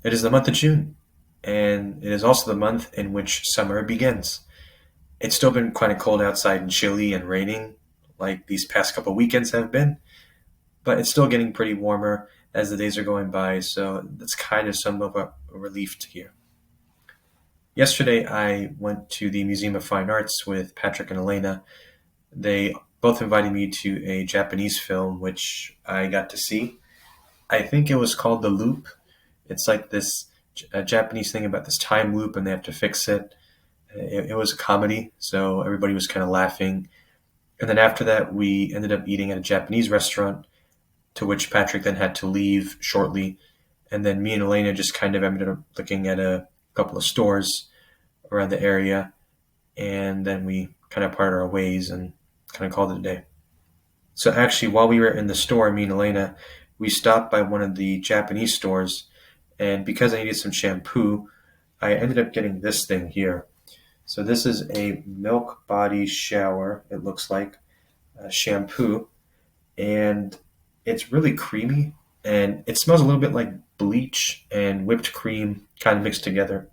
It is the month of June, and it is also the month in which summer begins. It's still been kind of cold outside and chilly and raining, like these past couple weekends have been, but it's still getting pretty warmer as the days are going by, so that's kind of some of a relief to hear. Yesterday, I went to the Museum of Fine Arts with Patrick and Elena. They both invited me to a Japanese film, which I got to see. I think it was called The Loop. It's like this Japanese thing about this time loop, and they have to fix it. It was a comedy, so everybody was kind of laughing. And then after that, we ended up eating at a Japanese restaurant, to which Patrick then had to leave shortly. And then me and Elena just kind of ended up looking at a couple of stores around the area, and then we kind of parted our ways and kind of called it a day. So actually, while we were in the store, me and Elena, we stopped by one of the Japanese stores, and because I needed some shampoo, I ended up getting this thing here. So this is a milk body shower, it looks like, shampoo, and it's really creamy, and it smells a little bit like bleach and whipped cream kind of mixed together.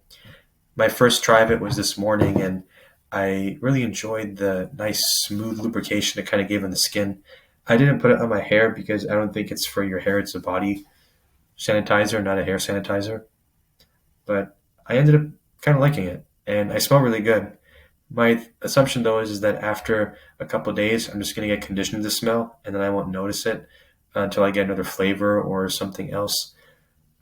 My first try of it was this morning, and I really enjoyed the nice smooth lubrication it kind of gave on the skin. I didn't put it on my hair because I don't think it's for your hair. It's a body sanitizer, not a hair sanitizer. But I ended up kind of liking it, and I smell really good. My assumption though is that after a couple of days, I'm just going to get conditioned to smell, and then I won't notice it until I get another flavor or something else.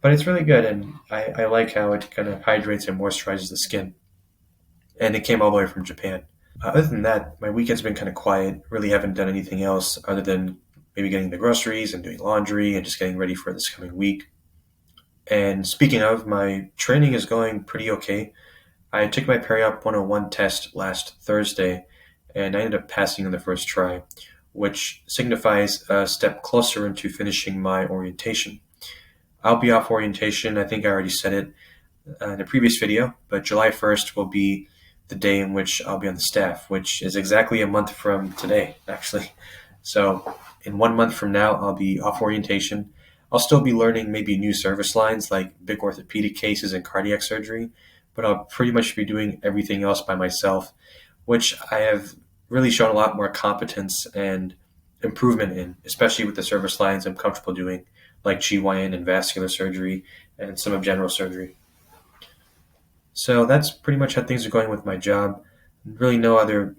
But it's really good, and I like how it kind of hydrates and moisturizes the skin. And it came all the way from Japan. Other than that, my weekend's been kind of quiet. Really haven't done anything else other than maybe getting the groceries and doing laundry and just getting ready for this coming week. And speaking of, my training is going pretty okay. I took my Periop 101 test last Thursday, and I ended up passing on the first try, which signifies a step closer into finishing my orientation. I'll be off orientation. I think I already said it in a previous video, but July 1st will be the day in which I'll be on the staff, which is exactly a month from today, actually. So, in 1 month from now, I'll be off orientation. I'll still be learning maybe new service lines like big orthopedic cases and cardiac surgery, but I'll pretty much be doing everything else by myself, which I have really shown a lot more competence and improvement in, especially with the service lines I'm comfortable doing, like GYN and vascular surgery and some of general surgery. So that's pretty much how things are going with my job. Really, no other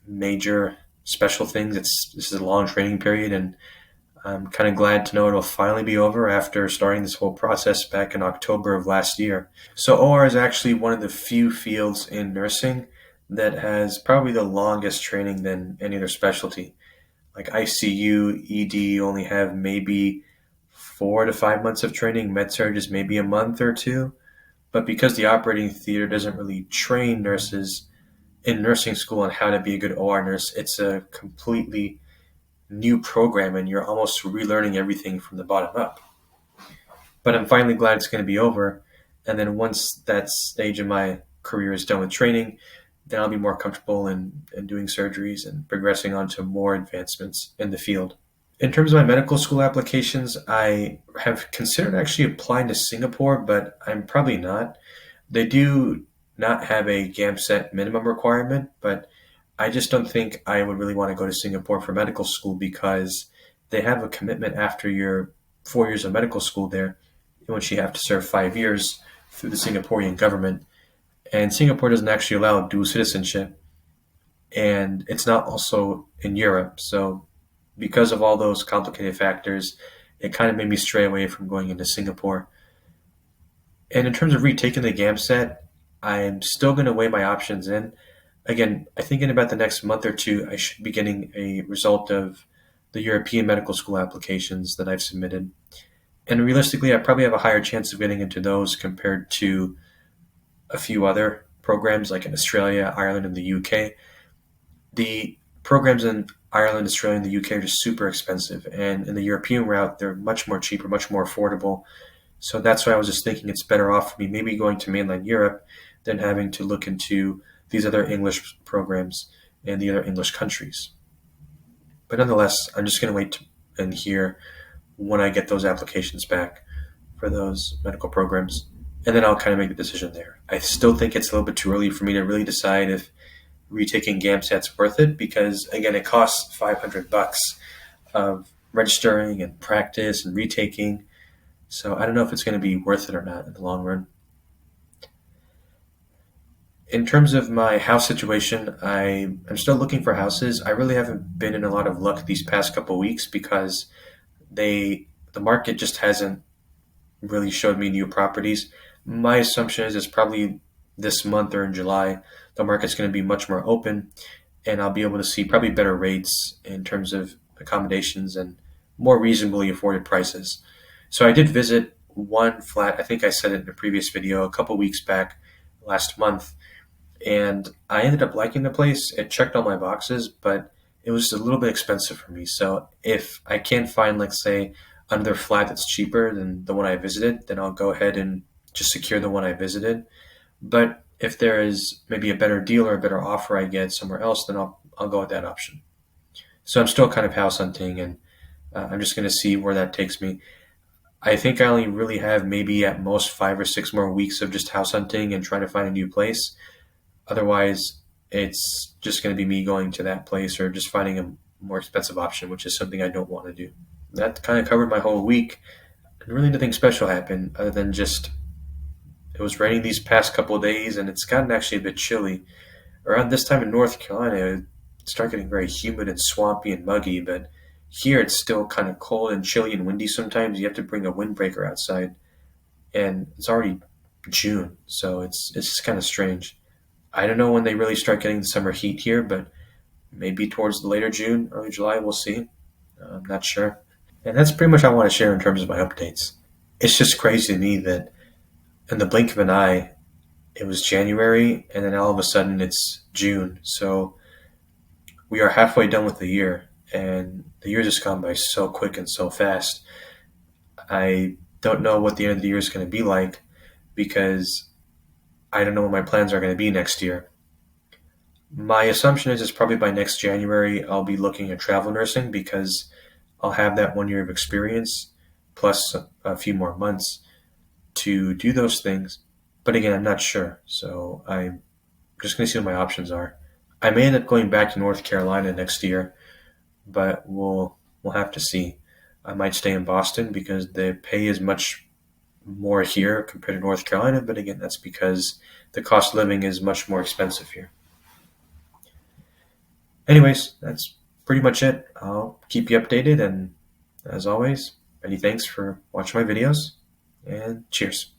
major special things. This is a long training period, and I'm kind of glad to know it'll finally be over after starting this whole process back in October of last year. So OR is actually one of the few fields in nursing that has probably the longest training than any other specialty. Like ICU, ED only have maybe 4 to 5 months of training. Med-surg is maybe a month or two. But because the operating theater doesn't really train nurses in nursing school on how to be a good OR nurse, it's a completely new program, and you're almost relearning everything from the bottom up. But I'm finally glad it's going to be over. And then once that stage of my career is done with training, then I'll be more comfortable in doing surgeries and progressing on to more advancements in the field. In terms of my medical school applications, I have considered actually applying to Singapore, but I'm probably not. They do not have a GAMSET minimum requirement, but I just don't think I would really want to go to Singapore for medical school because they have a commitment after your 4 years of medical school there, in which you have to serve 5 years through the Singaporean government. And Singapore doesn't actually allow dual citizenship, and it's not also in Europe. So because of all those complicated factors, it kind of made me stray away from going into Singapore. And in terms of retaking the GAMSET, I'm still going to weigh my options in. Again, I think in about the next month or two, I should be getting a result of the European medical school applications that I've submitted. And realistically, I probably have a higher chance of getting into those compared to a few other programs like in Australia, Ireland, and the UK. The programs in Ireland, Australia, and the UK are just super expensive. And in the European route, they're much more cheaper, much more affordable. So that's why I was just thinking it's better off for me maybe going to mainland Europe than having to look into these other English programs and the other English countries. But nonetheless, I'm just going to wait and hear when I get those applications back for those medical programs. and then I'll kind of make the decision there. I still think it's a little bit too early for me to really decide if retaking GAMSAT's worth it, because again, it costs $500 of registering and practice and retaking. So I don't know if it's going to be worth it or not in the long run. In terms of my house situation, I'm still looking for houses. I really haven't been in a lot of luck these past couple of weeks because the market just hasn't really showed me new properties. My assumption is it's probably this month or in July, the market's going to be much more open, and I'll be able to see probably better rates in terms of accommodations and more reasonably afforded prices. So I did visit one flat, I think I said it in a previous video, a couple weeks back last month, and I ended up liking the place. It checked all my boxes, but it was a little bit expensive for me. So if I can't find, like, say, another flat that's cheaper than the one I visited, then I'll go ahead and just secure the one I visited. But if there is maybe a better deal or a better offer I get somewhere else, then I'll go with that option. So I'm still kind of house hunting, and I'm just going to see where that takes me. I think I only really have maybe at most 5 or 6 more weeks of just house hunting and trying to find a new place. Otherwise, it's just going to be me going to that place or just finding a more expensive option, which is something I don't want to do. That kind of covered my whole week. And really nothing special happened other than just it was raining these past couple of days and it's gotten actually a bit chilly. Around this time in North Carolina, it started getting very humid and swampy and muggy, but here it's still kind of cold and chilly and windy sometimes. You have to bring a windbreaker outside, and it's already June, so it's just kind of strange. I don't know when they really start getting the summer heat here, but maybe towards the later June, early July, we'll see. I'm not sure. And that's pretty much all I want to share in terms of my updates. It's just crazy to me that in the blink of an eye, it was January, and then all of a sudden it's June. So we are halfway done with the year, and the year just gone by so quick and so fast. I don't know what the end of the year is going to be like because I don't know what my plans are going to be next year. My assumption is it's probably by next January I'll be looking at travel nursing because I'll have that 1 year of experience plus a few more months to do those things. But again, I'm not sure. So I'm just going to see what my options are. I may end up going back to North Carolina next year, but we'll have to see. I might stay in Boston because the pay is much more here compared to North Carolina. But again, that's because the cost of living is much more expensive here. Anyways, that's pretty much it. I'll keep you updated, and as always, many thanks for watching my videos, and cheers.